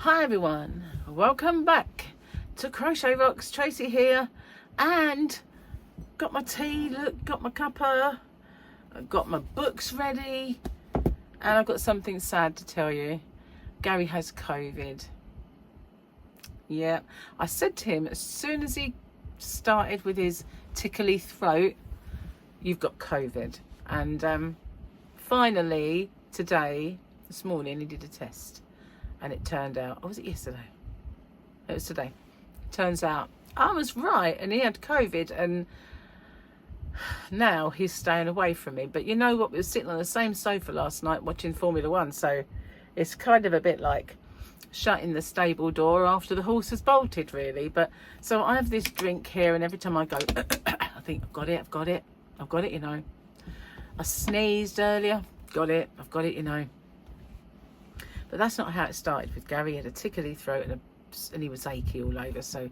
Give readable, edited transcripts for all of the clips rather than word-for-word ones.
Hi everyone, welcome back to Crochet Rocks. Tracy here, and got my tea, look, got my cuppa, I've got my books ready, and I've got something sad to tell you. Gary has COVID. Yeah, I said to him as soon as he started with his tickly throat, you've got COVID. And finally today, this morning, he did a test. And it turned out, or was it yesterday? It was today. Turns out I was right, and he had COVID, and now he's staying away from me. But you know what? We were sitting on the same sofa last night watching Formula One, so it's kind of a bit like shutting the stable door after the horse has bolted, really. But so I have this drink here, and every time I go, I think I've got it, you know. I sneezed earlier, got it, I've got it, you know. But that's not how it started with Gary. He had a tickly throat and he was achy all over. So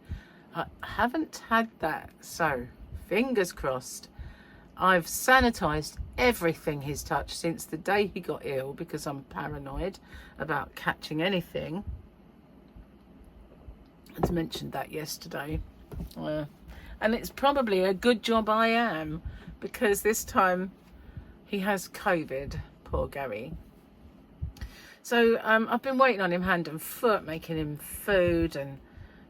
I haven't had that. So fingers crossed. I've sanitised everything he's touched since the day he got ill because I'm paranoid about catching anything. I mentioned that yesterday. And it's probably a good job I am, because this time he has COVID, poor Gary. So I've been waiting on him hand and foot, making him food and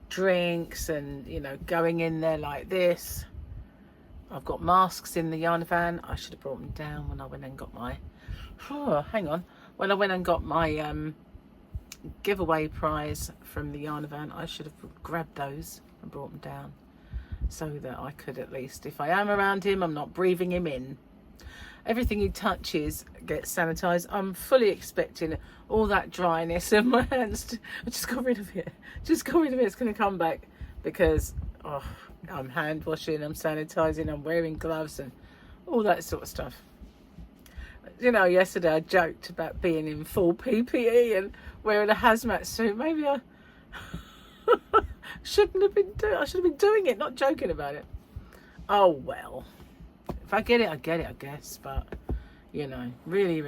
drinks and, you know, going in there like this. I've got masks in the yarn van. I should have brought them down when I went and got my, when I went and got my giveaway prize from the yarn van. I should have grabbed those and brought them down so that I could, at least, if I am around him, I'm not breathing him in. Everything he touches gets sanitised. I'm fully expecting all that dryness in my hands. I just got rid of it. It's going to come back because I'm hand washing, I'm sanitising, I'm wearing gloves and all that sort of stuff. You know, yesterday I joked about being in full PPE and wearing a hazmat suit. Maybe I shouldn't have been doing. I should have been doing it, not joking about it. Oh well. If I get it, I get it, I guess. But, you know, really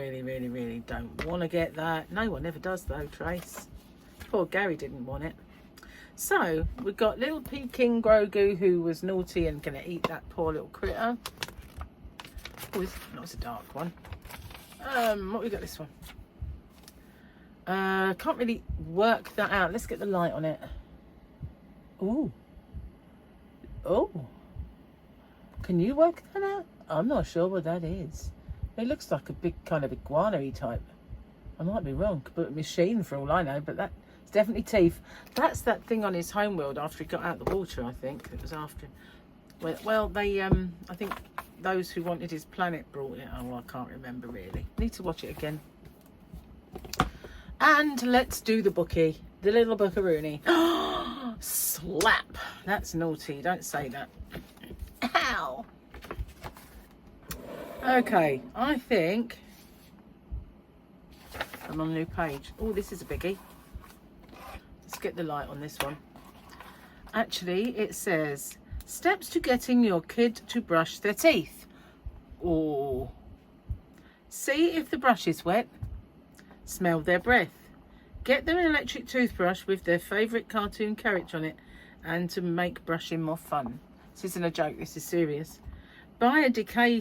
don't want to get that. No one ever does, though, Trace. Poor Gary didn't want it. So, we've got little Peking Grogu, who was naughty and going to eat that poor little critter. Oh, that was a dark one. What we got this one? Can't really work that out. Let's get the light on it. Ooh. Oh. Can you work that out? I'm not sure what that is. It looks like a big kind of iguana-y type. I might be wrong. Could put a machine for all I know, but that's definitely teeth. That's that thing on his homeworld after he got out of the water, I think. It was after him. Well, they, I think those who wanted his planet brought it. Oh, I can't remember really. Need to watch it again. And let's do the bookie. The little bookaroony. Slap. That's naughty. Don't say that. Ow. Okay, I think I'm on a new page. Oh, this is a biggie. Let's get the light on this one. Actually, it says steps to getting your kid to brush their teeth. Oh. See if the brush is wet. Smell their breath. Get them an electric toothbrush with their favourite cartoon character on it, and to make brushing more fun. This isn't a joke, this is serious. Buy a decoy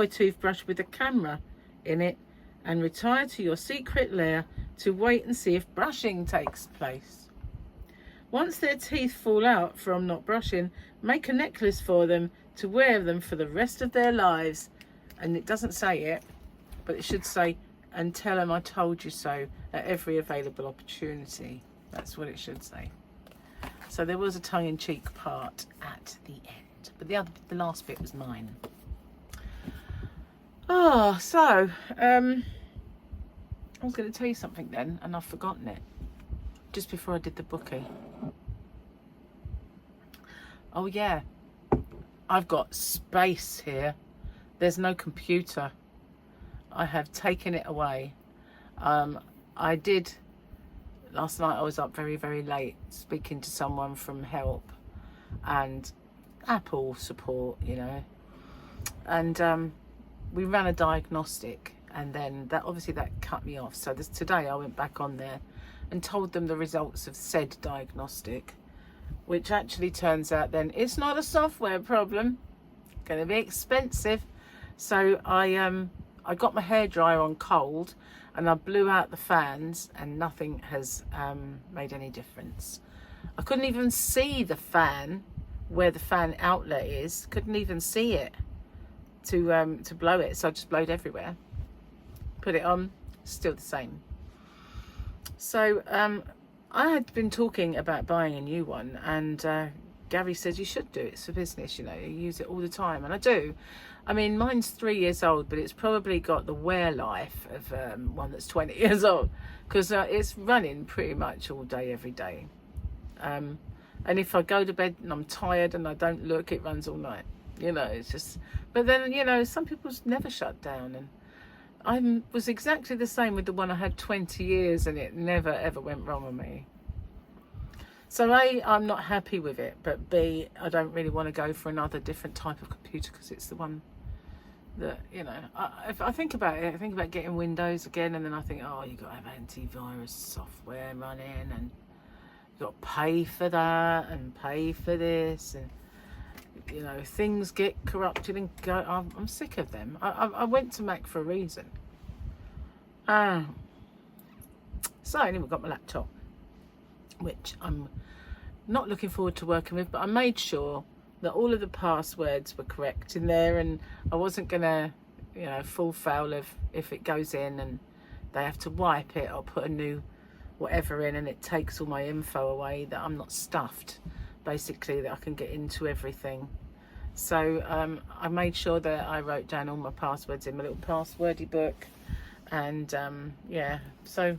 toothbrush with a camera in it and retire to your secret lair to wait and see if brushing takes place. Once their teeth fall out from not brushing, make a necklace for them to wear them for the rest of their lives. And it doesn't say it, but it should say, and tell them I told you so at every available opportunity. That's what it should say. So there was a tongue-in-cheek part at the end, but the last bit was mine. Oh, so I was going to tell you something then, and I've forgotten it just before I did the bookie. Oh yeah, I've got space here. There's no computer. I have taken it away. I did. Last night I was up very late speaking to someone from help and Apple support, you know, and we ran a diagnostic and then that obviously that cut me off. So today I went back on there and told them the results of said diagnostic, which actually turns out then it's not a software problem, going to be expensive. So I got my hairdryer on cold and I blew out the fans, and nothing has made any difference. I couldn't even see the fan where the fan outlet is, couldn't even see it to blow it, so I just blowed everywhere. Put it on, still the same. So I had been talking about buying a new one, and Gary says you should do it. It's for business, you know, you use it all the time, and I do. I mean, mine's 3 years old, but it's probably got the wear life of one that's 20 years old, because it's running pretty much all day, every day. And if I go to bed and I'm tired and I don't look, it runs all night. You know, it's just, but then, you know, some people's never shut down, and I was exactly the same with the one I had 20 years and it never ever went wrong on me. So A, I'm not happy with it, but B, I don't really want to go for another different type of computer because it's the one that, you know, if I think about it, I think about getting Windows again, and then I think, oh, you've got to have antivirus software running, and you've got to pay for that and pay for this, and you know, things get corrupted and go. I'm sick of them. I went to Mac for a reason. So anyway, got my laptop, which I'm not looking forward to working with, but I made sure that all of the passwords were correct in there, and I wasn't gonna, you know, fall foul of if it goes in and they have to wipe it or put a new whatever in and it takes all my info away, that I'm not stuffed, basically, that I can get into everything. So I made sure that I wrote down all my passwords in my little passwordy book, and yeah, so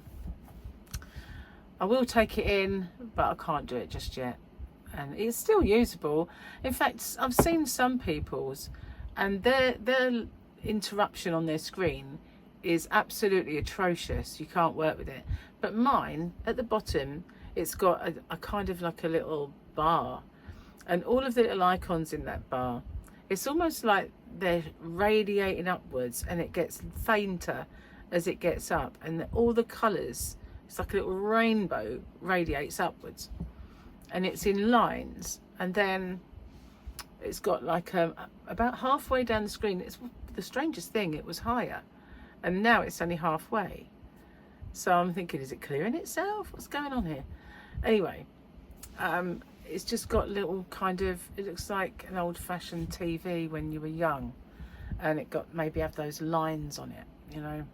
I will take it in, but I can't do it just yet. And it's still usable. In fact, I've seen some people's, and their interruption on their screen is absolutely atrocious. You can't work with it. But mine, at the bottom, it's got a kind of like a little bar, and all of the little icons in that bar, it's almost like they're radiating upwards, and it gets fainter as it gets up, and all the colours, it's like a little rainbow radiates upwards, and it's in lines, and then it's got like about halfway down the screen, it's the strangest thing, it was higher, and now it's only halfway. So I'm thinking, is it clearing itself? What's going on here? Anyway, it's just got little kind of, it looks like an old-fashioned TV when you were young, and it got maybe have those lines on it, you know.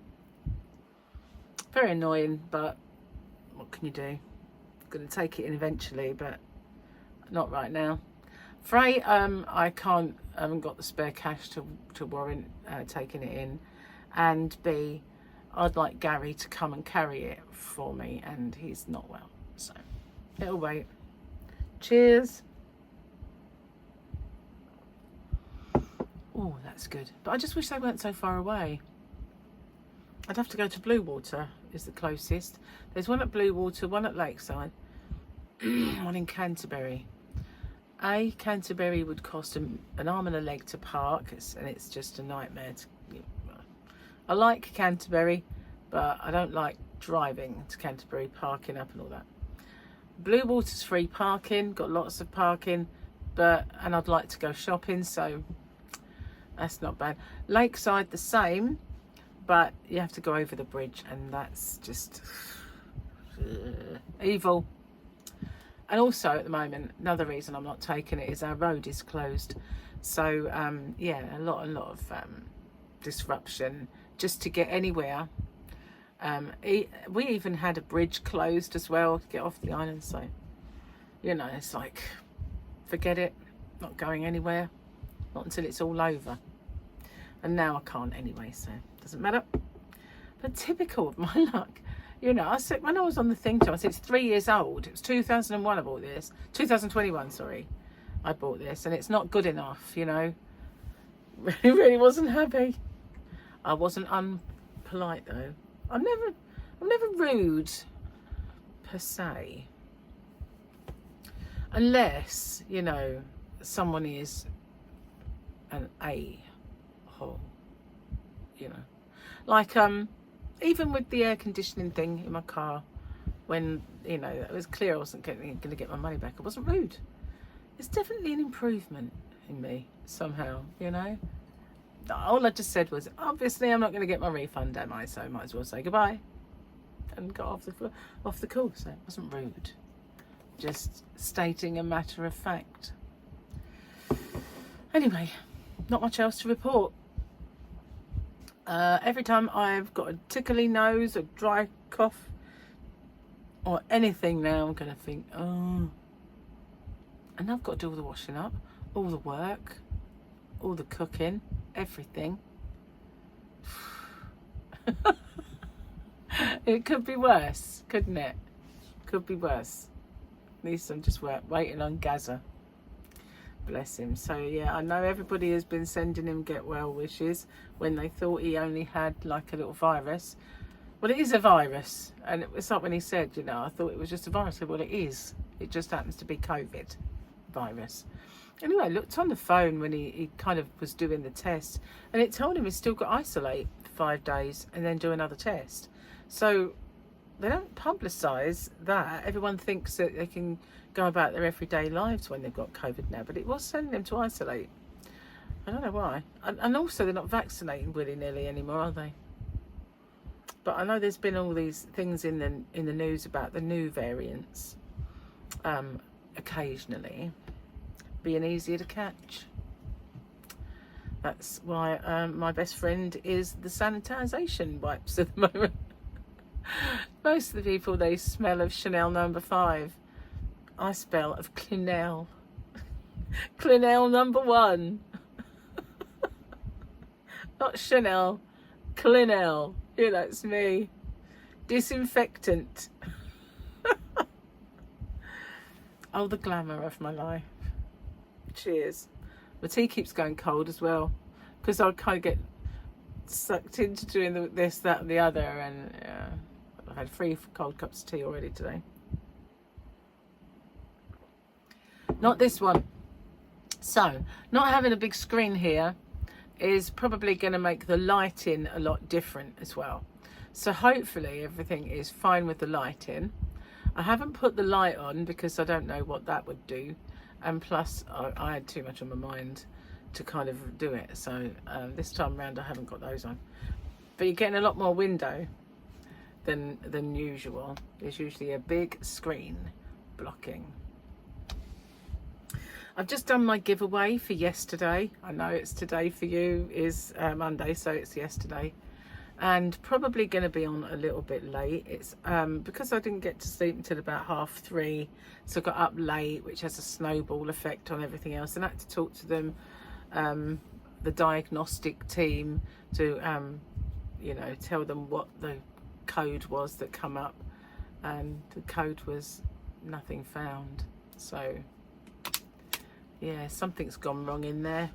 Very annoying, but what can you do? I'm going to take it in eventually, but not right now. For A, I haven't got the spare cash to warrant taking it in, and B, I'd like Gary to come and carry it for me, and he's not well, so it'll wait. Cheers. Oh, that's good. But I just wish they weren't so far away. I'd have to go to Blue Water, is the closest. There's one at Blue Water, one at Lakeside, one in Canterbury. Canterbury would cost an arm and a leg to park, and it's just a nightmare. I like Canterbury, but I don't like driving to Canterbury, parking up and all that. Blue Water's free parking, got lots of parking, and I'd like to go shopping, so that's not bad. Lakeside the same, but you have to go over the bridge, and that's just evil. And also at the moment, another reason I'm not taking it is our road is closed, so yeah, a lot of disruption just to get anywhere. We even had a bridge closed as well to get off the island, so you know, it's like, forget it, not going anywhere, not until it's all over. And now I can't anyway, so it doesn't matter. But typical of my luck, you know, I said when I was on the thing time, I said it's 3 years old. It was 2001 I bought this, 2021, sorry, I bought this, and it's not good enough, you know. Really wasn't happy. I wasn't unpolite though. I'm never rude per se, unless, you know, someone is an a-hole, you know, Like even with the air conditioning thing in my car, when you know it was clear I wasn't going to get my money back, I wasn't rude. It's definitely an improvement in me somehow, you know. All I just said was, obviously I'm not going to get my refund, am I? So I might as well say goodbye and got off the call. So it wasn't rude, just stating a matter of fact. Anyway, not much else to report. Every time I've got a tickly nose, a dry cough, or anything now, I'm going to think, oh. And I've got to do all the washing up, all the work, all the cooking, everything. It could be worse, couldn't it? Could be worse. At least I'm just waiting on Gaza. Bless him. So yeah, I know everybody has been sending him get well wishes when they thought he only had like a little virus. Well, it is a virus, and it was like when he said, you know, I thought it was just a virus. Well, it is. It just happens to be COVID virus. Anyway, I looked on the phone when he kind of was doing the test, and it told him he's still got to isolate for 5 days and then do another test. So they don't publicise that. Everyone thinks that they can go about their everyday lives when they've got COVID now, but it was sending them to isolate. I don't know why. And also they're not vaccinating willy-nilly anymore, are they? But I know there's been all these things in the news about the new variants occasionally being easier to catch. That's why my best friend is the sanitisation wipes at the moment. Most of the people, they smell of Chanel No. 5. I smell of Clinell. Clinell No. 1. Not Chanel. Clinell. Yeah, that's me. Disinfectant. Oh, the glamour of my life. Cheers. My tea keeps going cold as well, because I kind of get sucked into doing this, that and the other, and I've had 3 cold cups of tea already today. Not this one. So, not having a big screen here is probably going to make the lighting a lot different as well. So hopefully everything is fine with the lighting. I haven't put the light on because I don't know what that would do, and plus I had too much on my mind to kind of do it. So this time around I haven't got those on. But you're getting a lot more window than usual. There's usually a big screen blocking. I've just done my giveaway for yesterday. I know it's today for you is Monday, so it's yesterday. And probably going to be on a little bit late. It's because I didn't get to sleep until about 3:30, so I got up late, which has a snowball effect on everything else. And I had to talk to them, the diagnostic team, to you know, tell them what the code was that come up, and the code was nothing found. So yeah, something's gone wrong in there.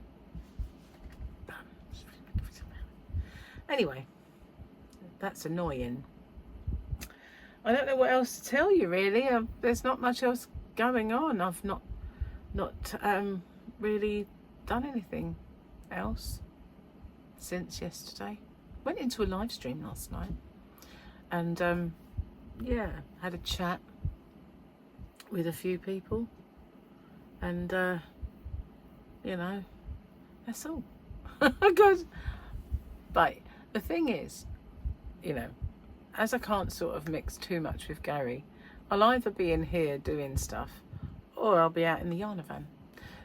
Anyway, that's annoying. I don't know what else to tell you really. There's not much else going on. I've not really done anything else since yesterday. Went into a live stream last night, and yeah, had a chat with a few people, and you know, that's all. Good. But the thing is, you know, as I can't sort of mix too much with Gary, I'll either be in here doing stuff, or I'll be out in the yarn van.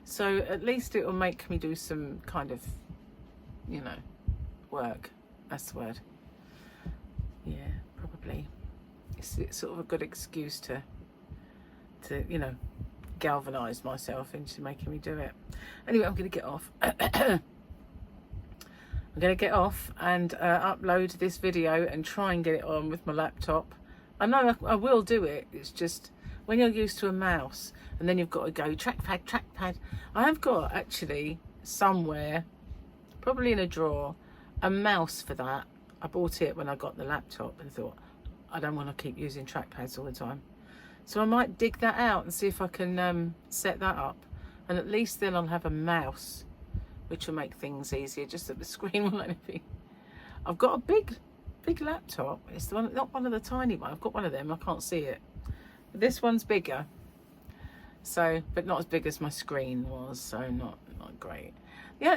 So at least it will make me do some kind of, you know, work. That's the word. Yeah, probably. It's sort of a good excuse to you know, galvanise myself into making me do it. Anyway, I'm going to get off. I'm going to get off and upload this video and try and get it on with my laptop. I know I will do it. It's just when you're used to a mouse and then you've got to go trackpad. I have got actually somewhere, probably in a drawer, a mouse for that. I bought it when I got the laptop and thought, I don't want to keep using trackpads all the time. So I might dig that out and see if I can set that up. And at least then I'll have a mouse, which will make things easier, just that the screen will let me. I've got a big laptop. It's the one, not one of the tiny ones. I've got one of them. I can't see it. But this one's bigger. So, but not as big as my screen was. So not great. Yeah,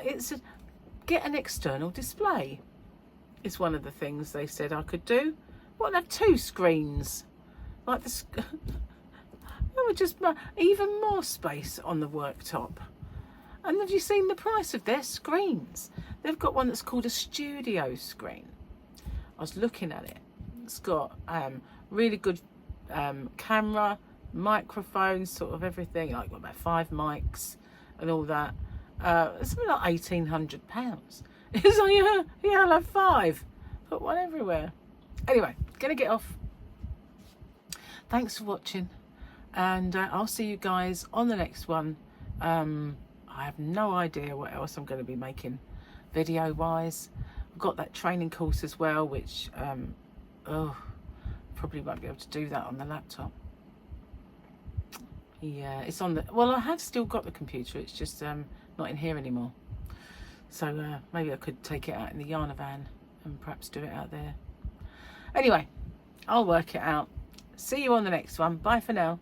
get an external display. It's one of the things they said I could do. What, have 2 screens? Like this. There were just even more space on the worktop. And have you seen the price of their screens? They've got one that's called a studio screen. I was looking at it. It's got really good camera, microphone, sort of everything. Like about 5 mics and all that. It's something like £1,800. It's like, yeah, I'll have 5. Put one everywhere. Anyway, gonna get off. Thanks for watching. And I'll see you guys on the next one. I have no idea what else I'm going to be making video wise. I've got that training course as well, which probably won't be able to do that on the laptop. Yeah, it's on the, well, I have still got the computer, it's just not in here anymore. So maybe I could take it out in the yarn van and perhaps do it out there. Anyway, I'll work it out. See you on the next one. Bye for now.